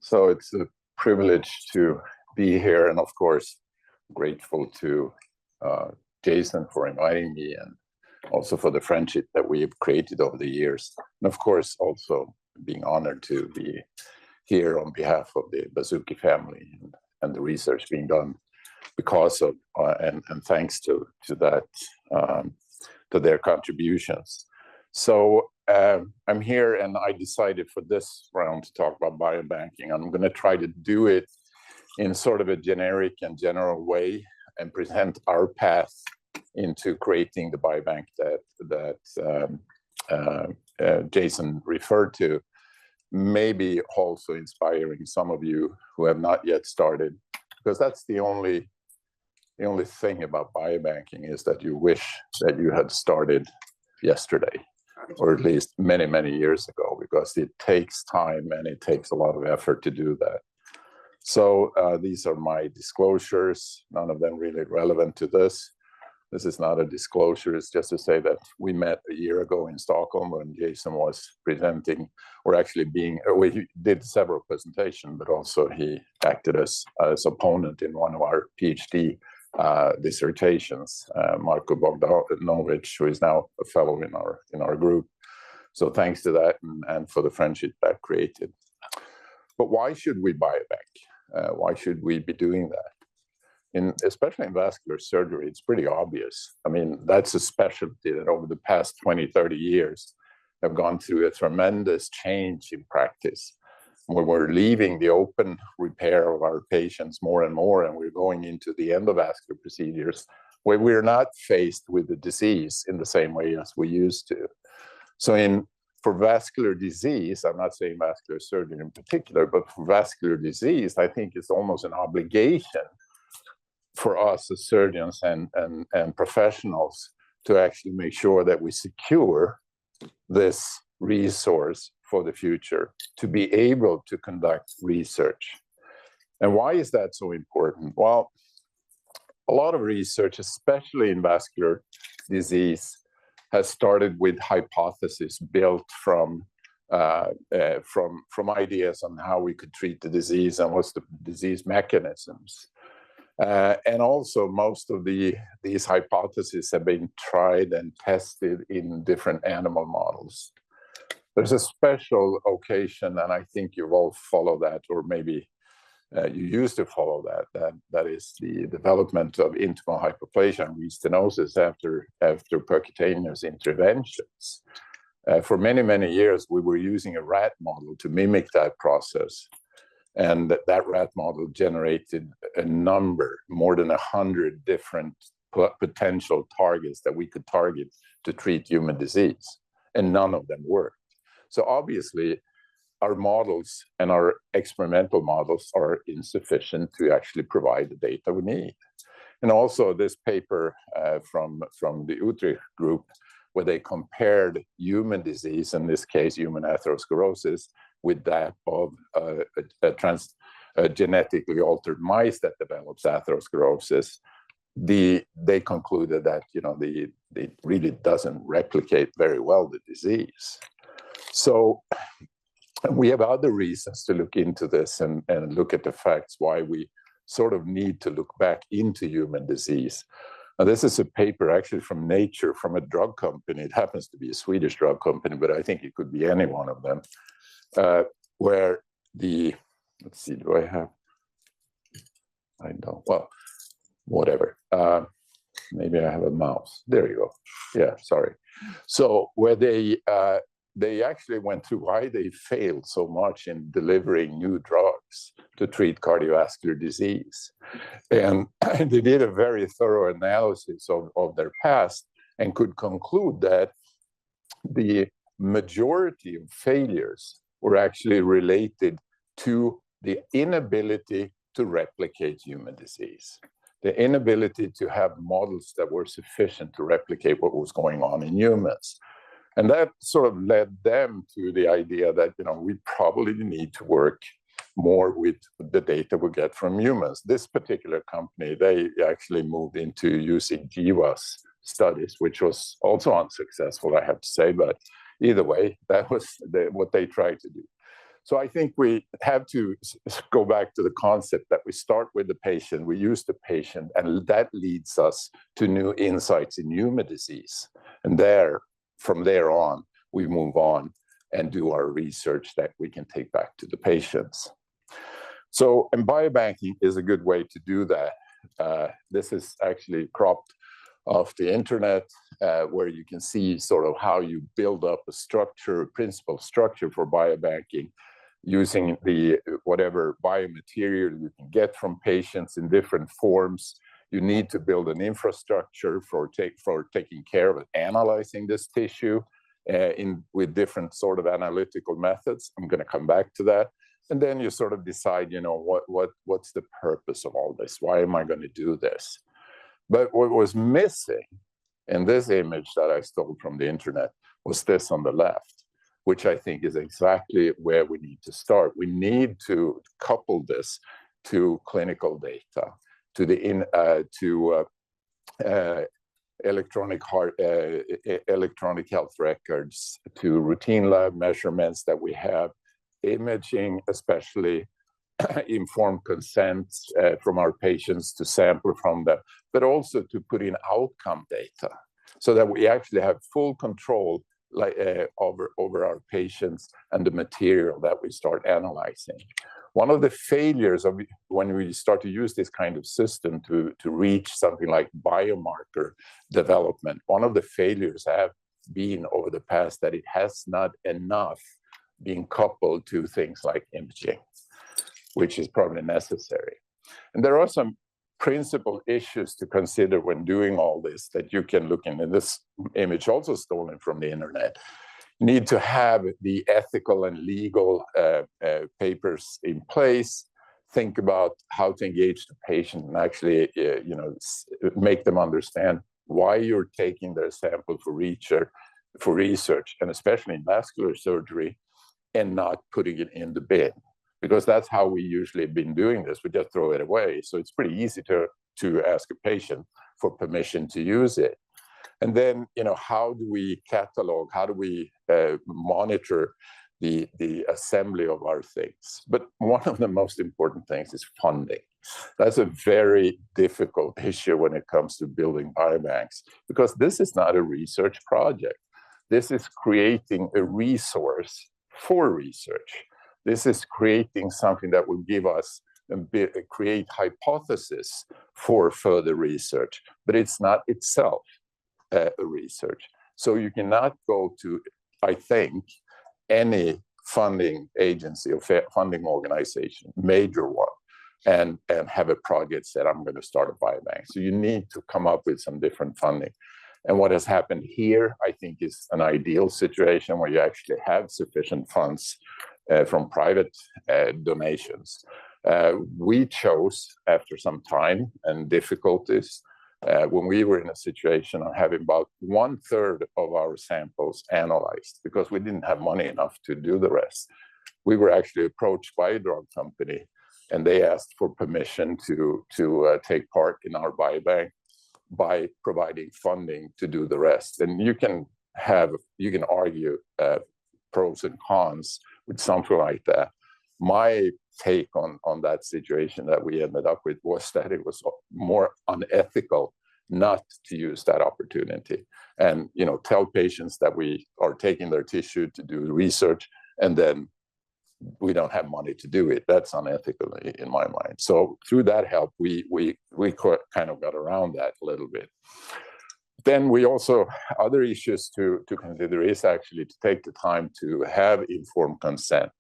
So it's a privilege to be here, and of course, grateful to Jason for inviting me, and also for the friendship that we have created over the years. And of course, also being honored to be here on behalf of the Baszucki family and the research being done because of, and thanks to that, to their contributions. So I'm here, and I decided for this round to talk about biobanking. I'm going to try to do it in sort of a generic and general way and present our path into creating the biobank that Jason referred to, maybe also inspiring some of you who have not yet started, because that's the only thing about biobanking is that you wish that you had started yesterday, or at least many, many years ago, because it takes time and it takes a lot of effort to do that. So these are my disclosures, none of them really relevant to this. This is not a disclosure, it's just to say that we met a year ago in Stockholm when Jason was presenting, or actually he did several presentations, but also he acted as opponent in one of our PhD dissertations, Marko Bogdanovic, who is now a fellow in our group. So thanks to that and for the friendship that created. But why should we biobank? Why should we be doing that? Especially in vascular surgery, it's pretty obvious. I mean, that's a specialty that over the past 20, 30 years have gone through a tremendous change in practice, where we're leaving the open repair of our patients more and more, and we're going into the endovascular procedures where we're not faced with the disease in the same way as we used to. So for vascular disease, I'm not saying vascular surgery in particular, but for vascular disease, I think it's almost an obligation for us as surgeons and professionals to actually make sure that we secure this resource for the future, to be able to conduct research. And why is that so important? Well, a lot of research, especially in vascular disease, has started with hypotheses built from ideas on how we could treat the disease and what's the disease mechanisms. And also, most of these hypotheses have been tried and tested in different animal models. There's a special occasion, and I think you all follow that, or maybe you used to follow that is the development of intimal hyperplasia and restenosis after percutaneous interventions. For many, many years, we were using a rat model to mimic that process. And that rat model generated a number, more than 100 different potential targets that we could target to treat human disease, and none of them worked. So obviously, our models and our experimental models are insufficient to actually provide the data we need. And also this paper from the Utrecht group, where they compared human disease, in this case human atherosclerosis, with that of genetically altered mice that develops atherosclerosis, they concluded that it really doesn't replicate very well the disease. So we have other reasons to look into this and look at the facts why we sort of need to look back into human disease. Now, this is a paper actually from Nature, from a drug company. It happens to be a Swedish drug company, but I think it could be any one of them. Where let's see, I don't, well, whatever. Maybe I have a mouse. There you go. Yeah, sorry. So where they actually went through why they failed so much in delivering new drugs to treat cardiovascular disease. And they did a very thorough analysis of their past and could conclude that the majority of failures were actually related to the inability to replicate human disease, the inability to have models that were sufficient to replicate what was going on in humans. And that sort of led them to the idea that, we probably need to work more with the data we get from humans. This particular company, they actually moved into using GWAS studies, which was also unsuccessful, I have to say, but either way, that was what they tried to do. So I think we have to go back to the concept that we start with the patient, we use the patient, and that leads us to new insights in human disease. And from there on, we move on and do our research that we can take back to the patients. So, and biobanking is a good way to do that. This is actually cropped off the internet, where you can see sort of how you build up a structure, a principal structure for biobanking, using whatever biomaterial you can get from patients in different forms. You need to build an infrastructure for taking care of analyzing this tissue with different sort of analytical methods. I'm going to come back to that. And then you sort of decide, what's the purpose of all this? Why am I going to do this? But what was missing in this image that I stole from the internet was this on the left, which I think is exactly where we need to start. We need to couple this to clinical data, to electronic health records, to routine lab measurements that we have, imaging, especially informed consent from our patients to sample from them, but also to put in outcome data so that we actually have full control over our patients and the material that we start analyzing. One of the failures of when we start to use this kind of system to reach something like biomarker development, one of the failures have been over the past that it has not enough been coupled to things like imaging, which is probably necessary. And there are some principal issues to consider when doing all this that you can look in this image, also stolen from the internet. You need to have the ethical and legal papers in place. Think about how to engage the patient and actually, make them understand why you're taking their sample for research, and especially in vascular surgery, and not putting it in the bin. Because that's how we usually have been doing this. We just throw it away. So it's pretty easy to ask a patient for permission to use it. And then, how do we catalog? How do we monitor the assembly of our things? But one of the most important things is funding. That's a very difficult issue when it comes to building biobanks, because this is not a research project. This is creating a resource for research. This is creating something that will give us create hypothesis for further research, but it's not itself a research. So you cannot go to, I think, any funding agency or funding organization, major one, and have a project said, I'm going to start a biobank. So you need to come up with some different funding. And what has happened here, I think, is an ideal situation where you actually have sufficient funds from private donations. We chose, after some time and difficulties, when we were in a situation of having about 1/3 of our samples analyzed, because we didn't have money enough to do the rest. We were actually approached by a drug company, and they asked for permission to take part in our biobank by providing funding to do the rest. And you can argue pros and cons with something like that. My take on that situation that we ended up with was that it was more unethical not to use that opportunity and tell patients that we are taking their tissue to do research and then we don't have money to do it. That's unethical in my mind. So through that help, we kind of got around that a little bit. Then we also, other issues to consider is actually to take the time to have informed consent.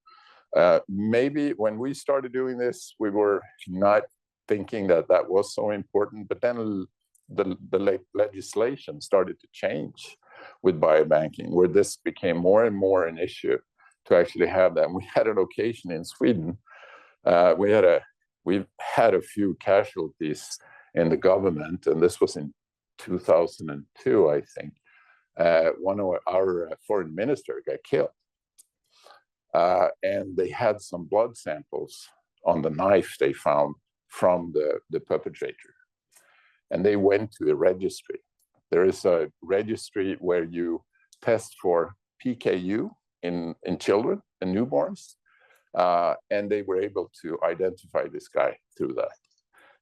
Maybe when we started doing this, we were not thinking that was so important, but then the legislation started to change with biobanking, where this became more and more an issue to actually have that. And we had an occasion in Sweden. We've had a few casualties in the government, and this was in 2002, I think. One of our foreign minister got killed. And they had some blood samples on the knife they found from the perpetrator. And they went to a registry. There is a registry where you test for PKU in children and newborns. And they were able to identify this guy through that.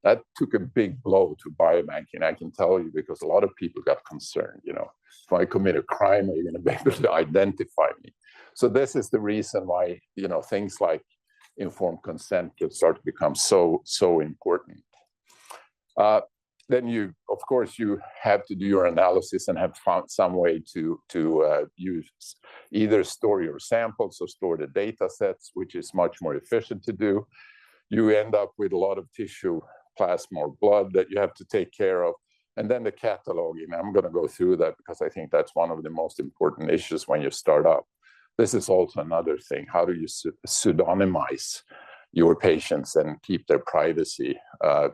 That took a big blow to biobanking, I can tell you, because a lot of people got concerned, you know, if I commit a crime, are you going to be able to identify me? So this is the reason why, you know, things like informed consent could start to become so important. Then you, of course, you have to do your analysis and have found some way to use either store your samples or store the data sets, which is much more efficient to do. You end up with a lot of tissue, plasma, or blood that you have to take care of. And then the cataloging, I'm going to go through that because I think that's one of the most important issues when you start up. This is also another thing. How do you pseudonymize your patients and keep their privacy?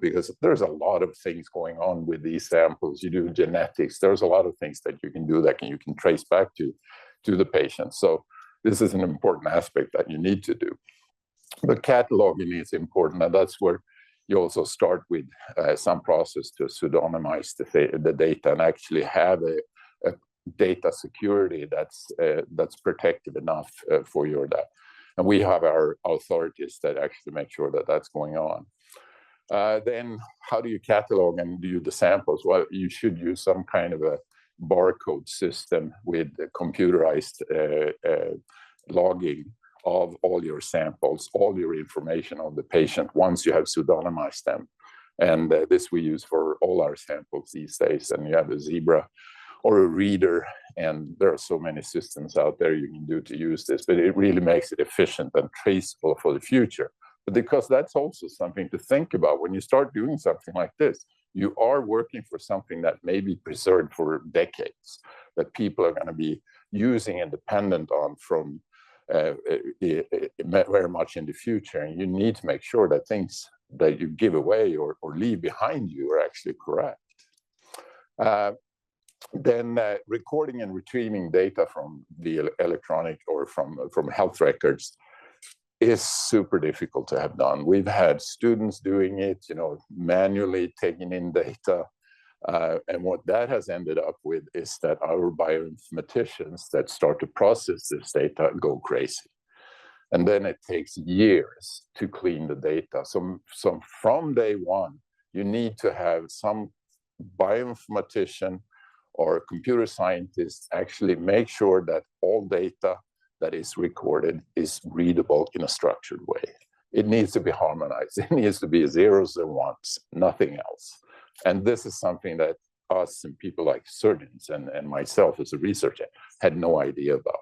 Because there's a lot of things going on with these samples. You do genetics. There's a lot of things that you can do that you can trace back to the patient. So this is an important aspect that you need to do. But cataloging is important, and that's where you also start with some process to pseudonymize the data and actually have a data security that's protected enough for your data. And we have our authorities that actually make sure that that's going on. Then how do you catalog and do the samples? Well, you should use some kind of a barcode system with computerized logging of all your samples, all your information on the patient once you have pseudonymized them. And this we use for all our samples these days. And you have a Zebra or a Reader, and there are so many systems out there you can do to use this, but it really makes it efficient and traceable for the future. But because that's also something to think about when you start doing something like this, you are working for something that may be preserved for decades, that people are going to be using and dependent on from very much in the future. And you need to make sure that things that you give away or leave behind you are actually correct. Then recording and retrieving data from the electronic or from health records is super difficult to have done. We've had students doing it, you know, manually taking in data. And what that has ended up with is that our bioinformaticians that start to process this data go crazy. And then it takes years to clean the data. So from day one, you need to have some bioinformatician or computer scientist actually make sure that all data that is recorded is readable in a structured way. It needs to be harmonized. It needs to be zeros and ones, nothing else. And this is something that us and people like surgeons and myself as a researcher had no idea about.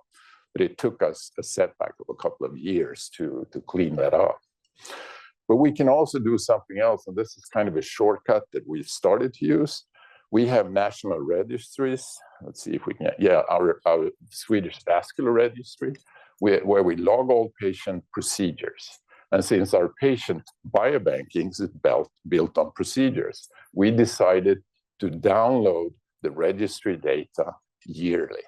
But it took us a setback of a couple of years to clean that up. But we can also do something else, and this is kind of a shortcut that we've started to use. We have national registries. Let's see if we can, our Swedish vascular registry, where we log all patient procedures. And since our patient biobanking is built on procedures, we decided to download the registry data yearly.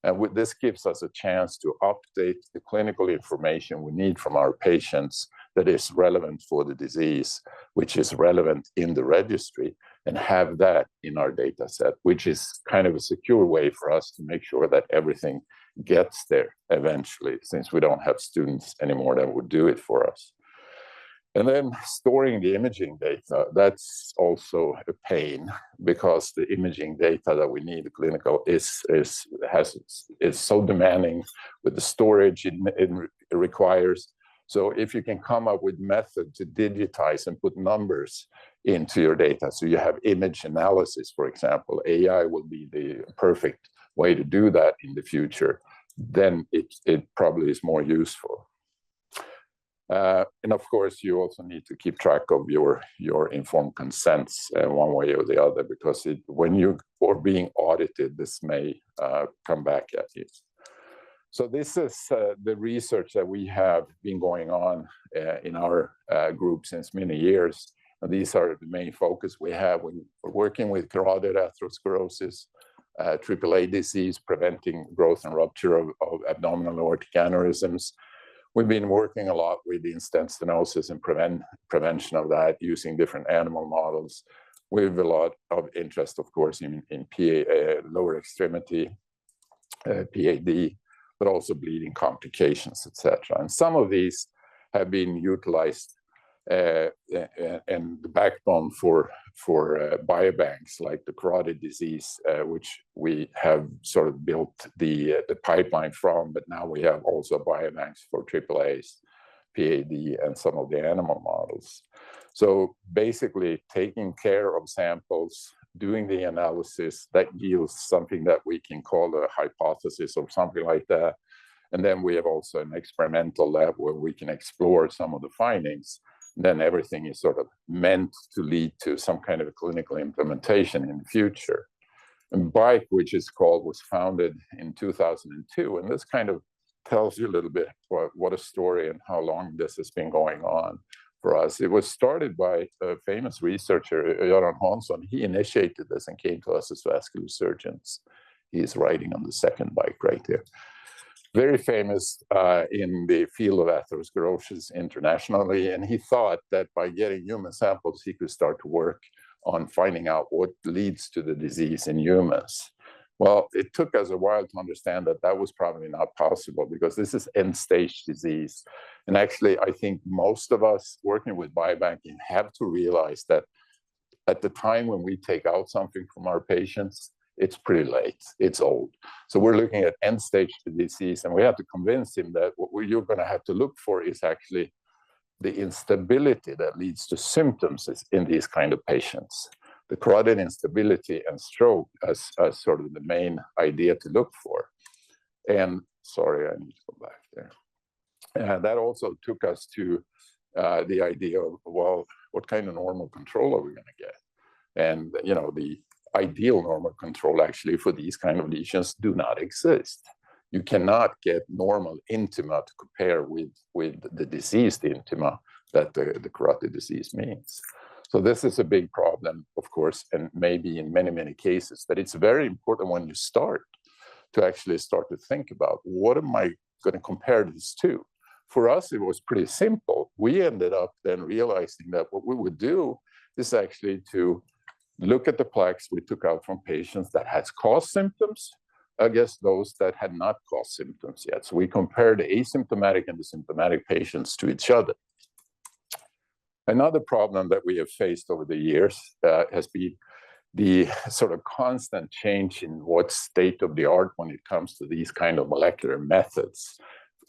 And this gives us a chance to update the clinical information we need from our patients that is relevant for the disease, which is relevant in the registry, and have that in our data set, which is kind of a secure way for us to make sure that everything gets there eventually, since we don't have students anymore that would do it for us. And then storing the imaging data, that's also a pain, because the imaging data that we need, the clinical, is so demanding with the storage it requires. So if you can come up with method to digitize and put numbers into your data, so you have image analysis, for example, AI will be the perfect way to do that in the future, then it probably is more useful. And of course, you also need to keep track of your informed consents one way or the other, because when you are being audited, this may come back at you. So this is the research that we have been going on in our group since many years. And these are the main focus we have. We're working with carotid atherosclerosis, AAA disease, preventing growth and rupture of abdominal aortic aneurysms. We've been working a lot with in-stent stenosis and prevention of that using different animal models. We have a lot of interest, of course, in lower extremity, PAD, but also bleeding complications, etc. And some of these have been utilized and the backbone for biobanks like the carotid disease, which we have sort of built the pipeline from, but now we have also biobanks for AAAs, PAD, and some of the animal models. So basically taking care of samples, doing the analysis, that yields something that we can call a hypothesis or something like that. And then we have also an experimental lab where we can explore some of the findings. Then everything is sort of meant to lead to some kind of a clinical implementation in the future. And BIKE, which is called, was founded in 2002. And this kind of tells you a little bit what a story and how long this has been going on for us. It was started by a famous researcher, Göran Hansson. He initiated this and came to us as vascular surgeons. He is writing on the second BIKE right there. Very famous in the field of atherosclerosis internationally. And he thought that by getting human samples, he could start to work on finding out what leads to the disease in humans. Well, it took us a while to understand that that was probably not possible because this is end-stage disease. And actually, I think most of us working with biobanking have to realize that at the time when we take out something from our patients, it's pretty late, it's old. So we're looking at end-stage disease, and we have to convince him that what you're going to have to look for is actually the instability that leads to symptoms in these kind of patients. The carotid instability and stroke as sort of the main idea to look for. And sorry, I need to go back there. That also took us to the idea of, well, what kind of normal control are we going to get? And, you know, the ideal normal control actually for these kind of lesions do not exist. You cannot get normal intima to compare with the diseased intima that the carotid disease means. So this is a big problem, of course, and maybe in many, many cases, but it's very important when you start to actually start to think about what am I going to compare this to? For us, it was pretty simple. We ended up then realizing that what we would do is actually to look at the plaques we took out from patients that has caused symptoms against those that had not caused symptoms yet. So we compared the asymptomatic and the symptomatic patients to each other. Another problem that we have faced over the years has been the sort of constant change in what's state of the art when it comes to these kind of molecular methods,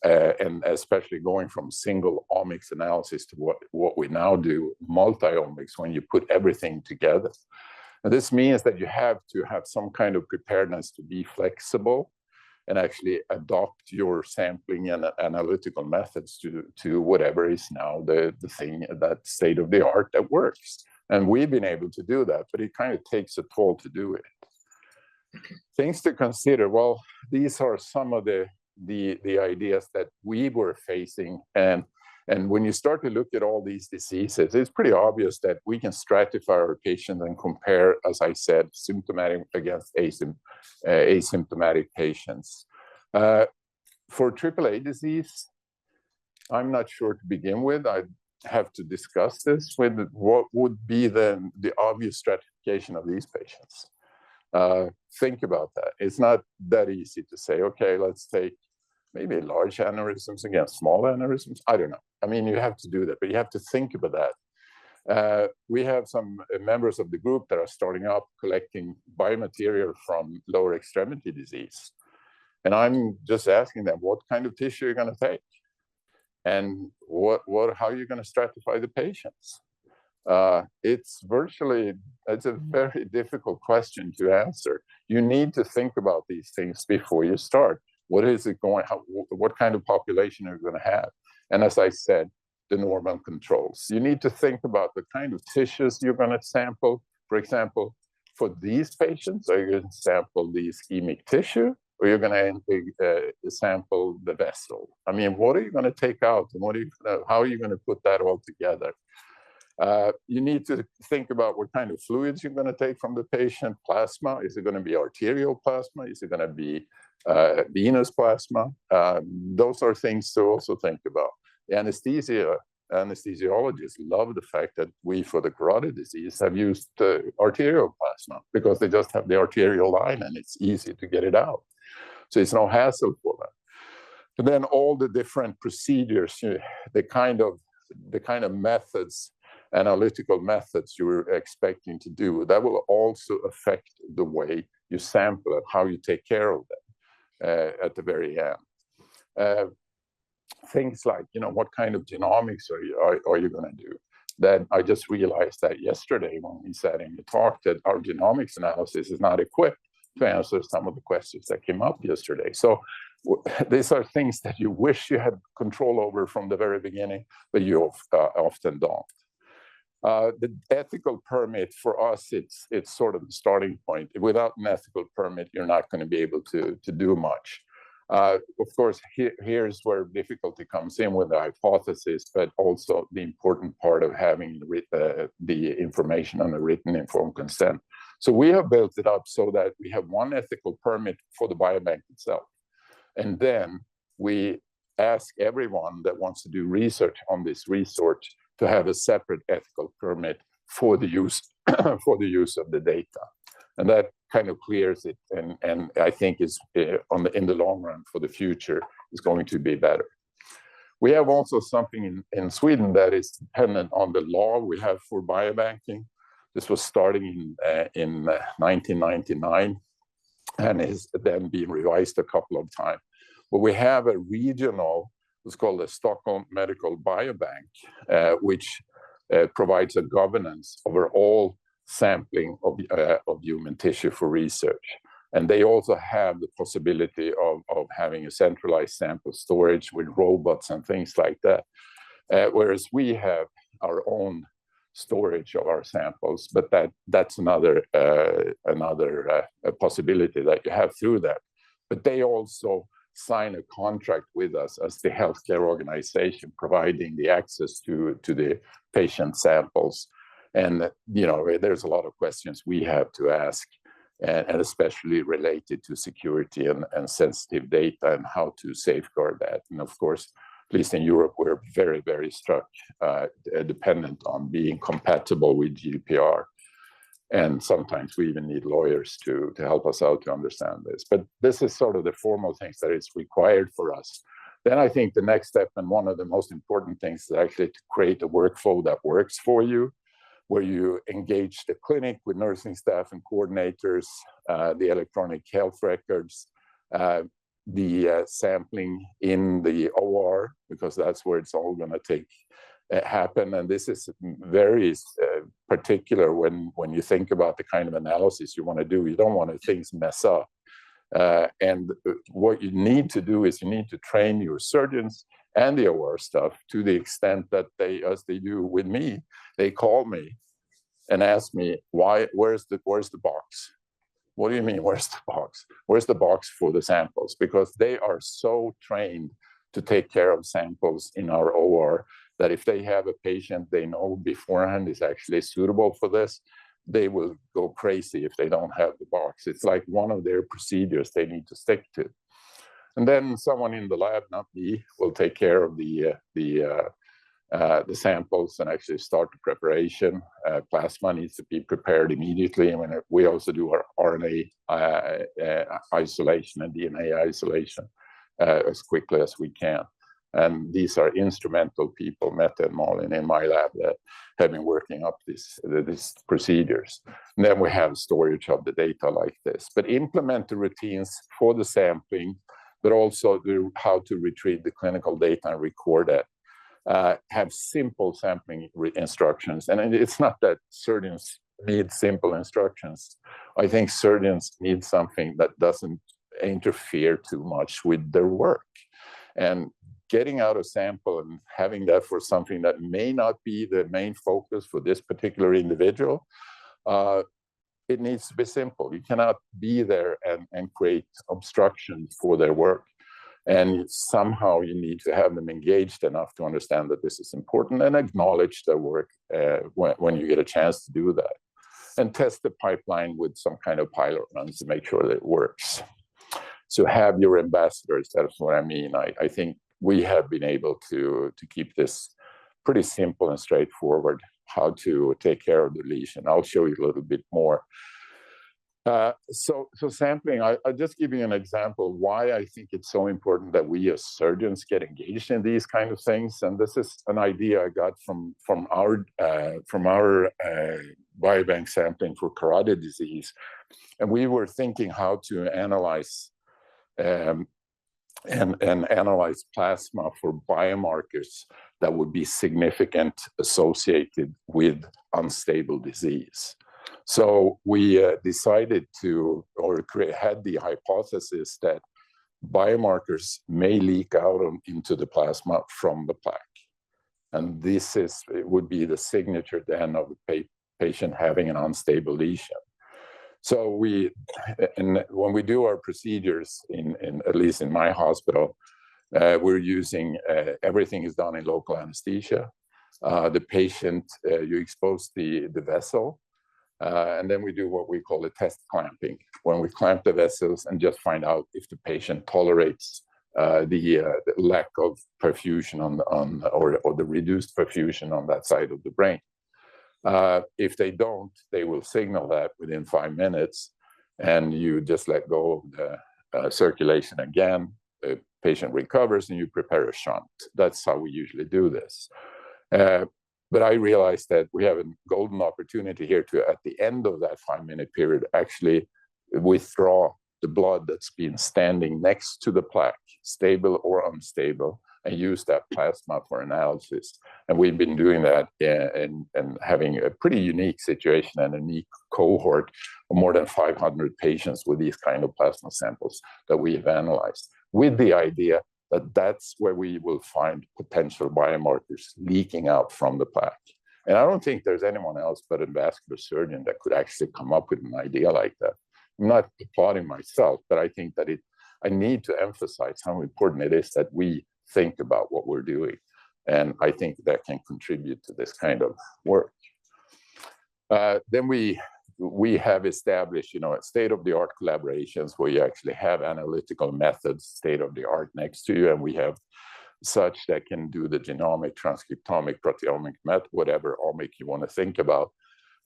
and especially going from single omics analysis to what we now do, multi-omics, when you put everything together. And this means that you have to have some kind of preparedness to be flexible and actually adopt your sampling and analytical methods to whatever is now the thing, that state of the art that works. And we've been able to do that, but it kind of takes a toll to do it. Things to consider, well, these are some of the ideas that we were facing. And when you start to look at all these diseases, it's pretty obvious that we can stratify our patients and compare, as I said, symptomatic against asymptomatic patients. For AAA disease, I'm not sure to begin with. I have to discuss this with what would be the obvious stratification of these patients. Think about that. It's not that easy to say, okay, let's take maybe large aneurysms against small aneurysms. I don't know. I mean, you have to do that, but you have to think about that. We have some members of the group that are starting up collecting biomaterial from lower extremity disease. And I'm just asking them, what kind of tissue you're going to take? And how are you going to stratify the patients? It's a very difficult question to answer. You need to think about these things before you start. What is it going, what kind of population are you going to have? And as I said, the normal controls. You need to think about the kind of tissues you're going to sample. For example, for these patients, are you going to sample the ischemic tissue, or you're going to sample the vessel? I mean, what are you going to take out, and how are you going to put that all together? You need to think about what kind of fluids you're going to take from the patient. Plasma, is it going to be arterial plasma? Is it going to be venous plasma? Those are things to also think about. The anesthesiologists love the fact that we, for the carotid disease, have used arterial plasma because they just have the arterial line and it's easy to get it out. So it's no hassle for them. And then all the different procedures, the kind of methods, analytical methods you're expecting to do, that will also affect the way you sample and how you take care of them at the very end. Things like, what kind of genomics are you going to do? Then I just realized that yesterday when we sat in the talk that our genomics analysis is not equipped to answer some of the questions that came up yesterday. So these are things that you wish you had control over from the very beginning, but you often don't. The ethical permit for us, it's sort of the starting point. Without an ethical permit, you're not going to be able to do much. Of course, here's where difficulty comes in with the hypothesis, but also the important part of having the information on the written informed consent. So we have built it up so that we have one ethical permit for the biobank itself. And then we ask everyone that wants to do research on this research to have a separate ethical permit for the use of the data. And that kind of clears it, and I think is in the long run for the future is going to be better. We have also something in Sweden that is dependent on the law we have for biobanking. This was starting in 1999 and is then being revised a couple of times. But we have a regional, it's called the Stockholm Medical Biobank, which provides a governance over all sampling of human tissue for research. And they also have the possibility of having a centralized sample storage with robots and things like that. Whereas we have our own storage of our samples, but that's another possibility that you have through that. But they also sign a contract with us as the healthcare organization, providing the access to the patient samples. And, there's a lot of questions we have to ask, and especially related to security and sensitive data and how to safeguard that. And of course, at least in Europe, we're very, very dependent on being compatible with GDPR. And sometimes we even need lawyers to help us out to understand this. But this is sort of the formal things that is required for us. Then I think the next step, and one of the most important things, is actually to create a workflow that works for you, where you engage the clinic with nursing staff and coordinators, the electronic health records, the sampling in the OR, because that's where it's all going to happen. And this is very particular when you think about the kind of analysis you want to do. You don't want things mess up. And what you need to do is you need to train your surgeons and the OR staff to the extent that as they do with me, they call me and ask me, where's the box? What do you mean, where's the box? Where's the box for the samples? Because they are so trained to take care of samples in our OR that if they have a patient they know beforehand is actually suitable for this, they will go crazy if they don't have the box. It's like one of their procedures they need to stick to. And then someone in the lab, not me, will take care of the samples and actually start the preparation. Plasma needs to be prepared immediately. I mean, we also do our RNA isolation and DNA isolation as quickly as we can. And these are instrumental people, Mette and Malin in my lab, that have been working up these procedures. And then we have storage of the data like this. But implement the routines for the sampling, but also how to retrieve the clinical data and record it. Have simple sampling instructions. And it's not that surgeons need simple instructions. I think surgeons need something that doesn't interfere too much with their work. And getting out a sample and having that for something that may not be the main focus for this particular individual, it needs to be simple. You cannot be there and create obstructions for their work. And somehow you need to have them engaged enough to understand that this is important and acknowledge their work when you get a chance to do that. And test the pipeline with some kind of pilot runs to make sure that it works. So have your ambassadors, that's what I mean. I think we have been able to keep this pretty simple and straightforward, how to take care of the lesion. I'll show you a little bit more. So sampling, I'll just give you an example why I think it's so important that we as surgeons get engaged in these kind of things. And this is an idea I got from our biobank sampling for carotid disease. And we were thinking how to analyze and analyze plasma for biomarkers that would be significant associated with unstable disease. So we decided to, or had the hypothesis that biomarkers may leak out into the plasma from the plaque. And it would be the signature then of the patient having an unstable lesion. So when we do our procedures, at least in my hospital, we're using, everything is done in local anesthesia. The patient, you expose the vessel, and then we do what we call a test clamping, when we clamp the vessels and just find out if the patient tolerates the lack of perfusion or the reduced perfusion on that side of the brain. If they don't, they will signal that within 5 minutes, and you just let go of the circulation again. The patient recovers, and you prepare a shunt. That's how we usually do this. But I realized that we have a golden opportunity here to, at the end of that 5-minute period, actually withdraw the blood that's been standing next to the plaque, stable or unstable, and use that plasma for analysis. And we've been doing that and having a pretty unique situation and a unique cohort of more than 500 patients with these kind of plasma samples that we have analyzed, with the idea that that's where we will find potential biomarkers leaking out from the plaque. And I don't think there's anyone else but a vascular surgeon that could actually come up with an idea like that. I'm not applauding myself, but I think that I need to emphasize how important it is that we think about what we're doing. And I think that can contribute to this kind of work. Then we have established, state-of-the-art collaborations where you actually have analytical methods, state-of-the-art next to you, and we have such that can do the genomic, transcriptomic, proteomic, whatever omic you want to think about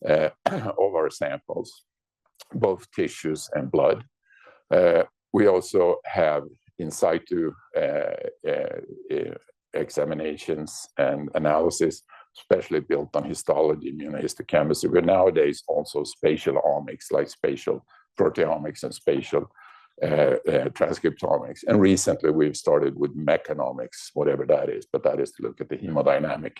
of our samples, both tissues and blood. We also have in situ examinations and analysis, especially built on histology, immunohistochemistry, but nowadays also spatial omics, like spatial proteomics and spatial transcriptomics. And recently we've started with mechanomics, whatever that is, but that is to look at the hemodynamic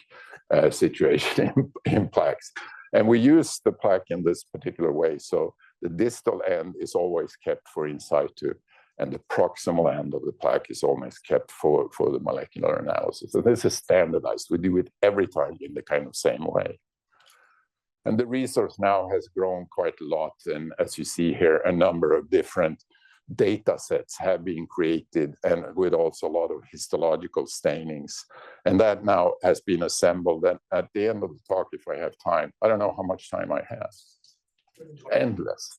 situation in plaques. And we use the plaque in this particular way. So the distal end is always kept for in situ, and the proximal end of the plaque is always kept for the molecular analysis. So this is standardized. We do it every time in the kind of same way. And the resource now has grown quite a lot. And as you see here, a number of different data sets have been created, and with also a lot of histological stainings. And that now has been assembled. And at the end of the talk, if I have time, I don't know how much time I have. Endless.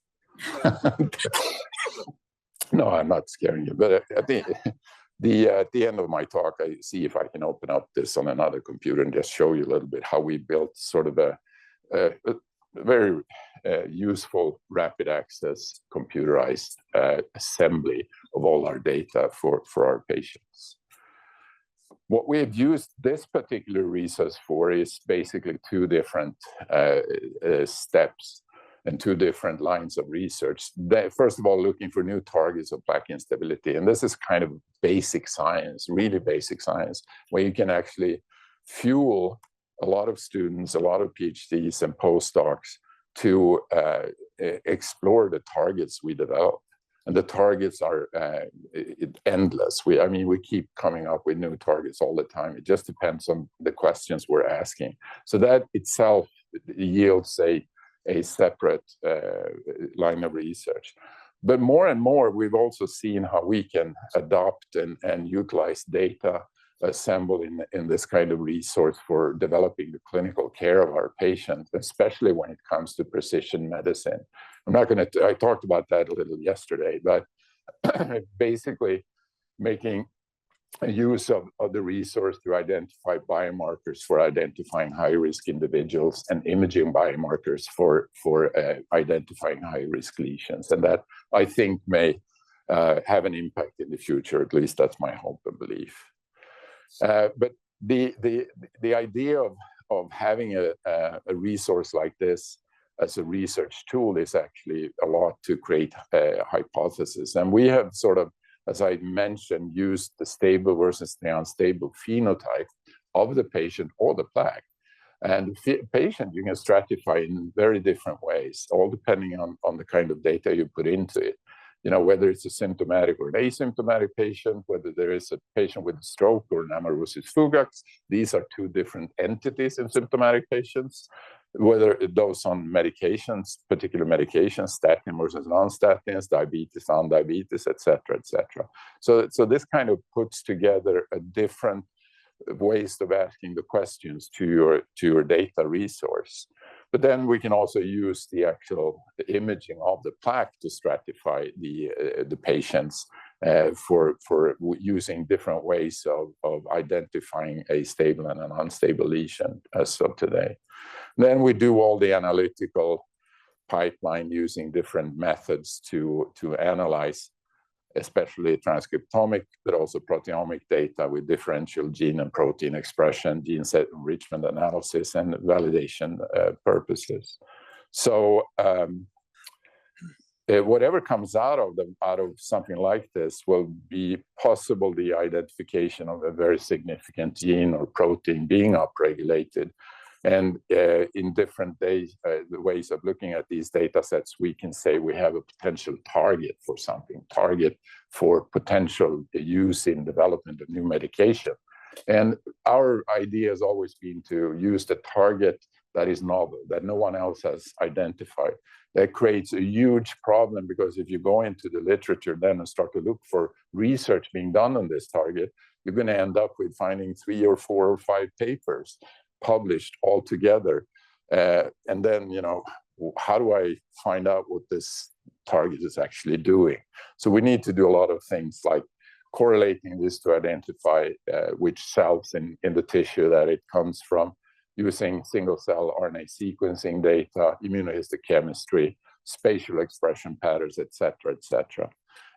No, I'm not scaring you, but at the end of my talk, I see if I can open up this on another computer and just show you a little bit how we built sort of a very useful rapid access computerized assembly of all our data for our patients. What we have used this particular resource for is basically two different steps and two different lines of research. First of all, looking for new targets of plaque instability. And this is kind of basic science, really basic science, where you can actually fuel a lot of students, a lot of PhDs and postdocs to explore the targets we develop. And the targets are endless. We keep coming up with new targets all the time. It just depends on the questions we're asking. So that itself yields a separate line of research. But more and more, we've also seen how we can adopt and utilize data assembled in this kind of resource for developing the clinical care of our patients, especially when it comes to precision medicine. I talked about that a little yesterday, but basically making use of the resource to identify biomarkers for identifying high-risk individuals and imaging biomarkers for identifying high-risk lesions. And that, I think, may have an impact in the future. At least that's my hope and belief. But the idea of having a resource like this as a research tool is actually a lot to create a hypothesis. And we have sort of, as I mentioned, used the stable versus the unstable phenotype of the patient or the plaque. And the patient you can stratify in very different ways, all depending on the kind of data you put into it. You know, whether it's a symptomatic or an asymptomatic patient, whether there is a patient with a stroke or an amaurosis fugax, these are two different entities in symptomatic patients. Whether those on medications, particular medications, statin versus non-statins, diabetes, non-diabetes, et cetera, et cetera. So this kind of puts together a different ways of asking the questions to your data resource. But then we can also use the actual imaging of the plaque to stratify the patients for using different ways of identifying a stable and an unstable lesion as of today. Then we do all the analytical pipeline using different methods to analyze, especially transcriptomic, but also proteomic data with differential gene and protein expression, gene set enrichment analysis, and validation purposes. So whatever comes out of something like this will be possible the identification of a very significant gene or protein being upregulated. And in different ways of looking at these data sets, we can say we have a potential target for something, target for potential use in development of new medication. And our idea has always been to use the target that is novel, that no one else has identified. That creates a huge problem, because if you go into the literature then and start to look for research being done on this target, you're going to end up with finding 3 or 4 or 5 papers published all together. And then, you know, how do I find out what this target is actually doing? So we need to do a lot of things like correlating this to identify which cells in the tissue that it comes from, using single-cell RNA sequencing data, immunohistochemistry, spatial expression patterns, et cetera, et cetera.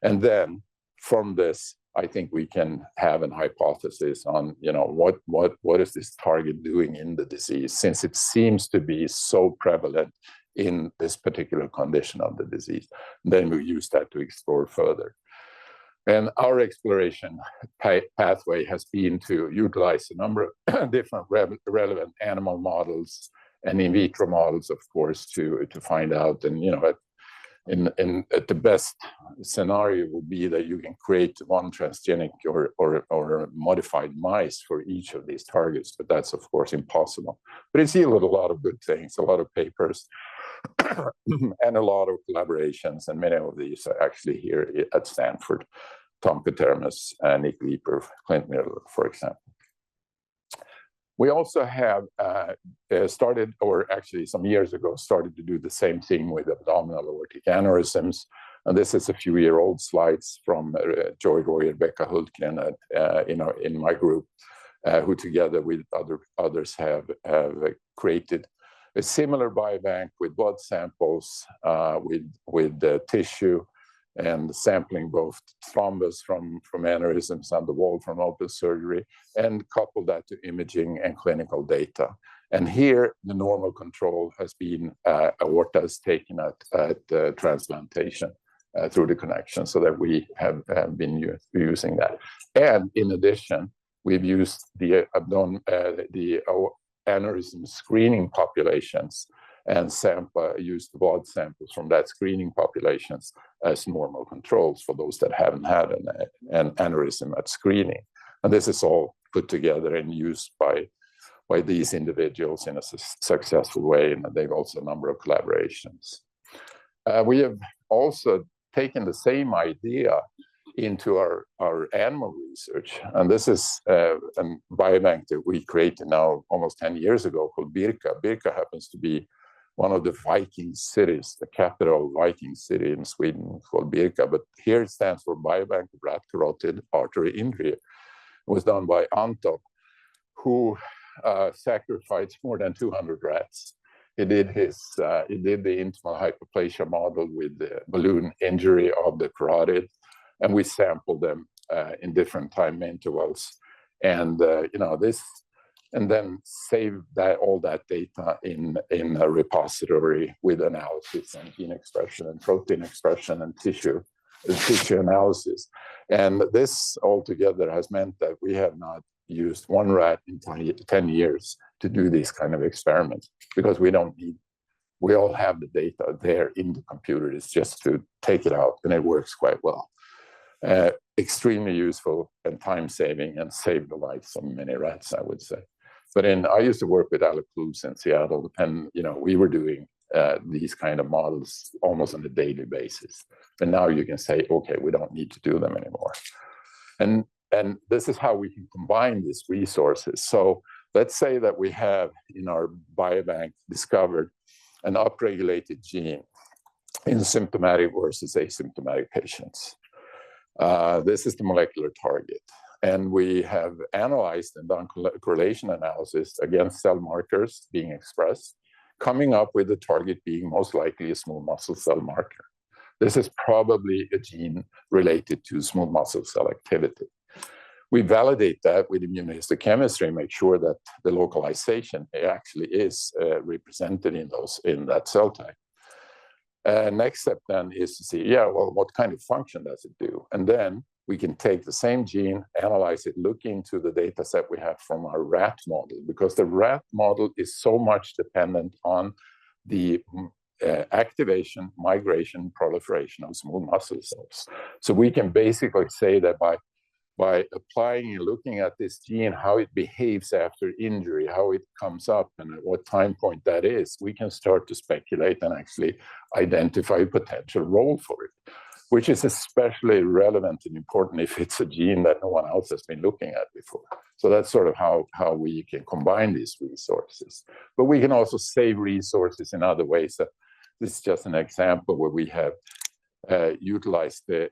And then from this, I think we can have an hypothesis on, you know, what is this target doing in the disease, since it seems to be so prevalent in this particular condition of the disease. Then we use that to explore further. And our exploration pathway has been to utilize a number of different relevant animal models and in vitro models, of course, to find out. And, you know, at the best scenario would be that you can create one transgenic or modified mice for each of these targets, but that's of course impossible. But it's yielded a lot of good things, a lot of papers, and a lot of collaborations, and many of these are actually here at Stanford. Tom Katermes, Nick Leeper, Clint Miller, for example. We also have started, or actually some years ago, started to do the same thing with abdominal aortic aneurysms. And this is a few-year-old slides from Joy Royer, Becca Hultgren, in my group, who together with others have created a similar biobank with blood samples, with tissue, and sampling both thrombus from aneurysms and the wall from open surgery, and couple that to imaging and clinical data. And here, the normal control has been aortas taken at transplantation through the connection, so that we have been using that. And in addition, we've used the aneurysm screening populations and used blood samples from that screening populations as normal controls for those that haven't had an aneurysm at screening. And this is all put together and used by these individuals in a successful way, and they've also a number of collaborations. We have also taken the same idea into our animal research, and this is a biobank that we created now almost 10 years ago called Birka. Birka happens to be one of the Viking cities, the capital Viking city in Sweden called Birka, but here it stands for Biobank of Rat Carotid Artery Injury. was done by Anton, who sacrificed more than 200 rats. He did the intimal hyperplasia model with the balloon injury of the carotid, and we sampled them in different time intervals, and and then save all that data in a repository with analysis and gene expression and protein expression and tissue analysis. And this altogether has meant that we have not used one rat in 10 years to do these kind of experiments, because we all have the data there in the computer. It's just to take it out, and it works quite well. Extremely useful and time-saving, and saved the lives of many rats, I would say. But I used to work with Alec Luz in Seattle, and we were doing these kind of models almost on a daily basis. And now you can say, okay, we don't need to do them anymore. And this is how we can combine these resources. So let's say that we have in our biobank discovered an upregulated gene in symptomatic versus asymptomatic patients. This is the molecular target. And we have analyzed and done correlation analysis against cell markers being expressed, coming up with the target being most likely a smooth muscle cell marker. This is probably a gene related to smooth muscle cell activity. We validate that with immunohistochemistry, make sure that the localization actually is represented in that cell type. Next step then is to see, what kind of function does it do? And then we can take the same gene, analyze it, look into the data set we have from our rat model, because the rat model is so much dependent on the activation, migration, proliferation of smooth muscle cells. So we can basically say that by applying and looking at this gene, how it behaves after injury, how it comes up, and at what time point that is, we can start to speculate and actually identify a potential role for it, which is especially relevant and important if it's a gene that no one else has been looking at before. So that's sort of how we can combine these resources. But we can also save resources in other ways. This is just an example where we have utilized the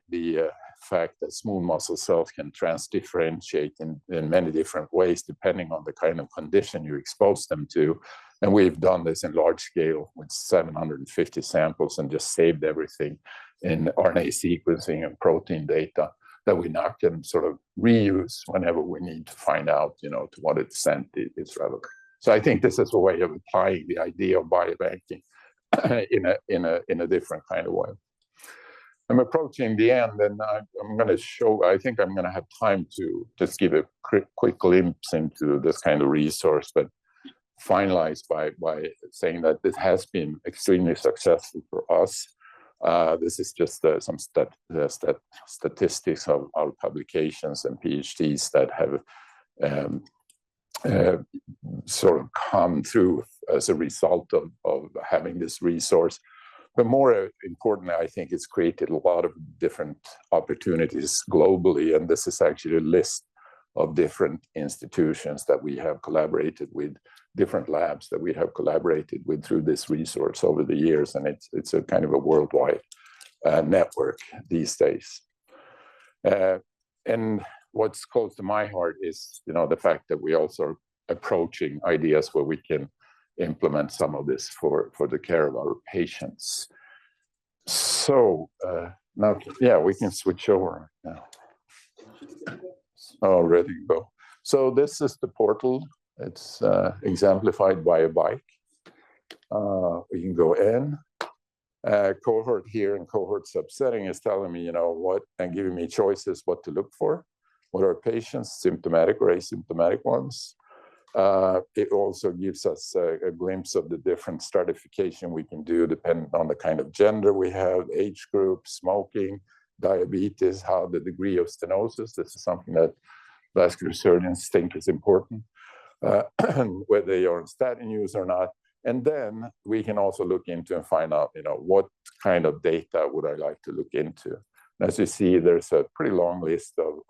fact that smooth muscle cells can transdifferentiate in many different ways, depending on the kind of condition you expose them to. And we've done this in large scale with 750 samples and just saved everything in RNA sequencing and protein data that we now can sort of reuse whenever we need to find out, to what extent it's relevant. So I think this is a way of applying the idea of biobanking in a different kind of way. I'm approaching the end, and I'm going to show, I think I'm going to have time to just give a quick glimpse into this kind of resource, but finalize by saying that this has been extremely successful for us. This is just some statistics of our publications and PhDs that have sort of come through as a result of having this resource. But more importantly, I think it's created a lot of different opportunities globally. And this is actually a list of different institutions that we have collaborated with, different labs that we have collaborated with through this resource over the years. And it's a kind of a worldwide network these days. And what's close to my heart is, the fact that we also are approaching ideas where we can implement some of this for the care of our patients. So now, we can switch over now. Oh, ready to go. So this is the portal. It's exemplified by a bike. We can go in. Cohort here and cohort subsetting is telling me, what, and giving me choices what to look for. What are patients, symptomatic or asymptomatic ones? It also gives us a glimpse of the different stratification we can do depending on the kind of gender we have, age group, smoking, diabetes, how the degree of stenosis. This is something that vascular surgeons think is important, whether they are on statin use or not. And then we can also look into and find out, what kind of data would I like to look into. As you see, there's a pretty long list of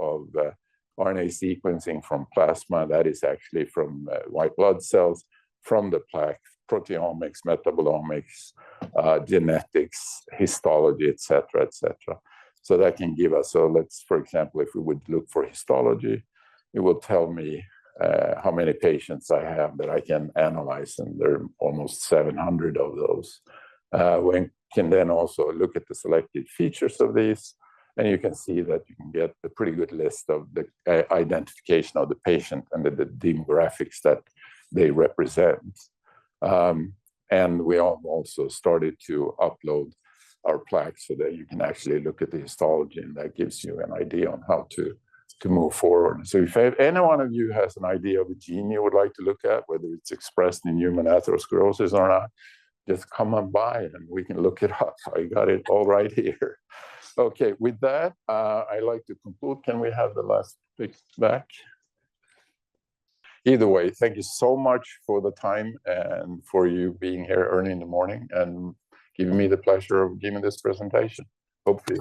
RNA sequencing from plasma, that is actually from white blood cells, from the plaque, proteomics, metabolomics, genetics, histology, et cetera, et cetera. So that can give us, so let's, for example, if we would look for histology, it will tell me how many patients I have that I can analyze, and there are almost 700 of those. We can then also look at the selected features of these, and you can see that you can get a pretty good list of the identification of the patient and the demographics that they represent. And we have also started to upload our plaques so that you can actually look at the histology, and that gives you an idea on how to move forward. So if any one of you has an idea of a gene you would like to look at, whether it's expressed in human atherosclerosis or not, just come on by and we can look it up. I got it all right here. Okay, with that, I'd like to conclude. Can we have the last pic back? Either way, thank you so much for the time and for you being here early in the morning and giving me the pleasure of giving this presentation. Hopefully.